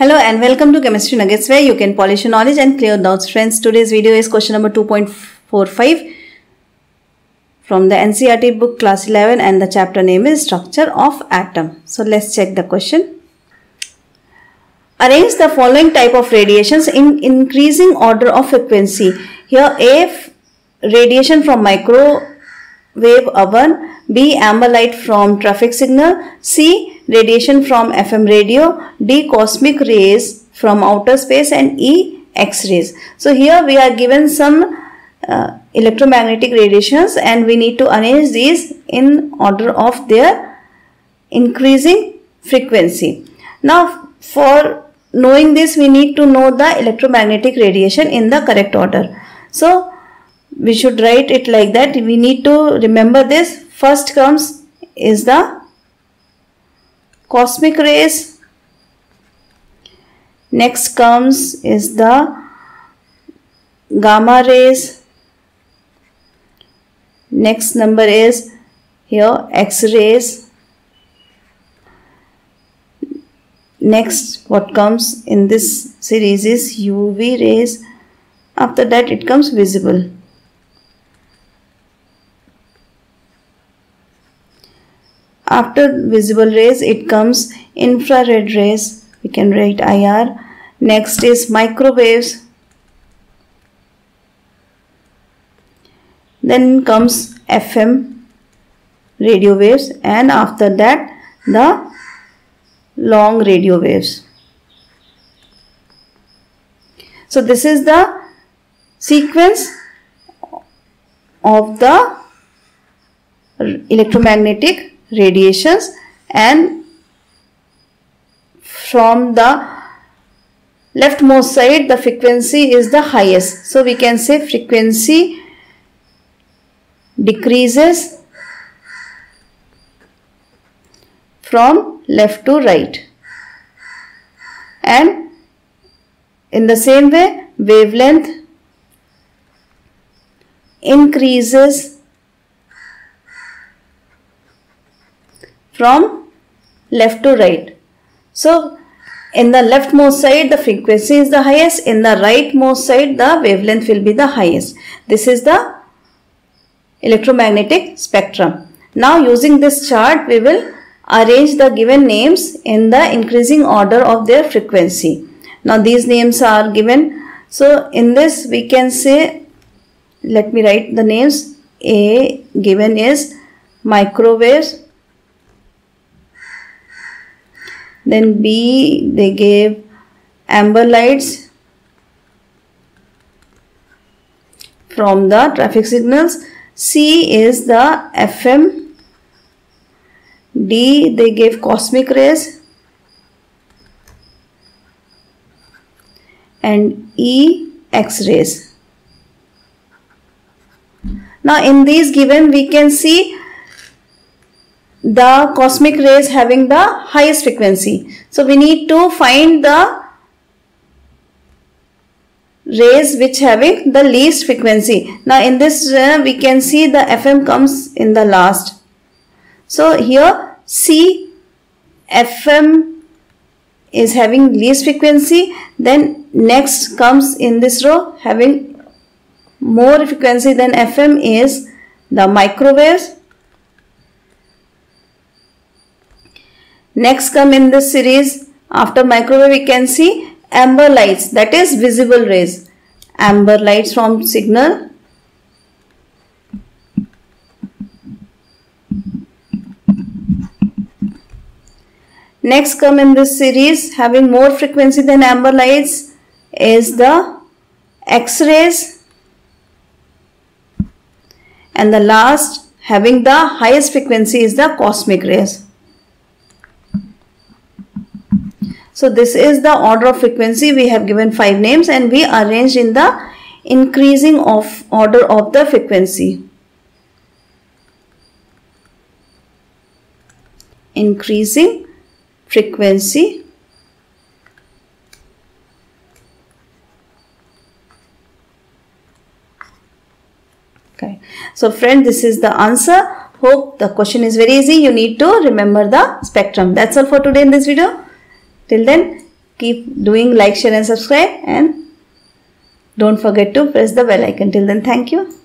Hello and welcome to Chemistry Nuggets, where you can polish your knowledge and clear doubts. Friends, today's video is question number 2.45 from the NCERT book class 11 and the chapter name is Structure of Atom. So let's check the question. Arrange the following type of radiations in increasing order of frequency. Here A, radiation from microwave oven, B, amber light from traffic signal, C, radiation from FM radio, D, cosmic rays from outer space, and E, X-rays. So here we are given some electromagnetic radiations and we need to arrange these in order of their increasing frequency. Now for knowing this, we need to know the electromagnetic radiation in the correct order. So we should write it like that. We need to remember this. First comes is the cosmic rays. Next comes is the gamma rays. Next number is here X-rays. Next what comes in this series is UV rays. After that it comes visible. After visible rays it comes infrared rays. We can write IR. Next is microwaves. Then comes FM radio waves, and after that the long radio waves. So this is the sequence of the electromagnetic radiations, and from the leftmost side the frequency is the highest. So we can say frequency decreases from left to right, and in the same way wavelength increases from left to right. So in the leftmost side the frequency is the highest, in the rightmost side the wavelength will be the highest. This is the electromagnetic spectrum. Now using this chart we will arrange the given names in the increasing order of their frequency. Now these names are given. So in this we can say, let me write the names. A given is microwaves. Then B, they gave amber lights from the traffic signals. C is the FM. D, they gave cosmic rays. And E, X-rays. Now in these given we can see the cosmic rays having the highest frequency. So we need to find the rays which having the least frequency. Now in this we can see the FM comes in the last. So here C, FM is having least frequency. Then next comes in this row having more frequency than FM is the microwaves. Next come in this series, after microwave we can see amber lights, that is visible rays. Amber lights from signal. Next come in this series having more frequency than amber lights is the X-rays. And the last having the highest frequency is the cosmic rays. So this is the order of frequency. We have given 5 names and we arranged in the increasing of order of the frequency. Increasing frequency. Okay. So friend, this is the answer. Hope the question is very easy. You need to remember the spectrum. That's all for today in this video. Till then, Keep doing like, share and subscribe, and don't forget to press the bell icon. Till then, thank you.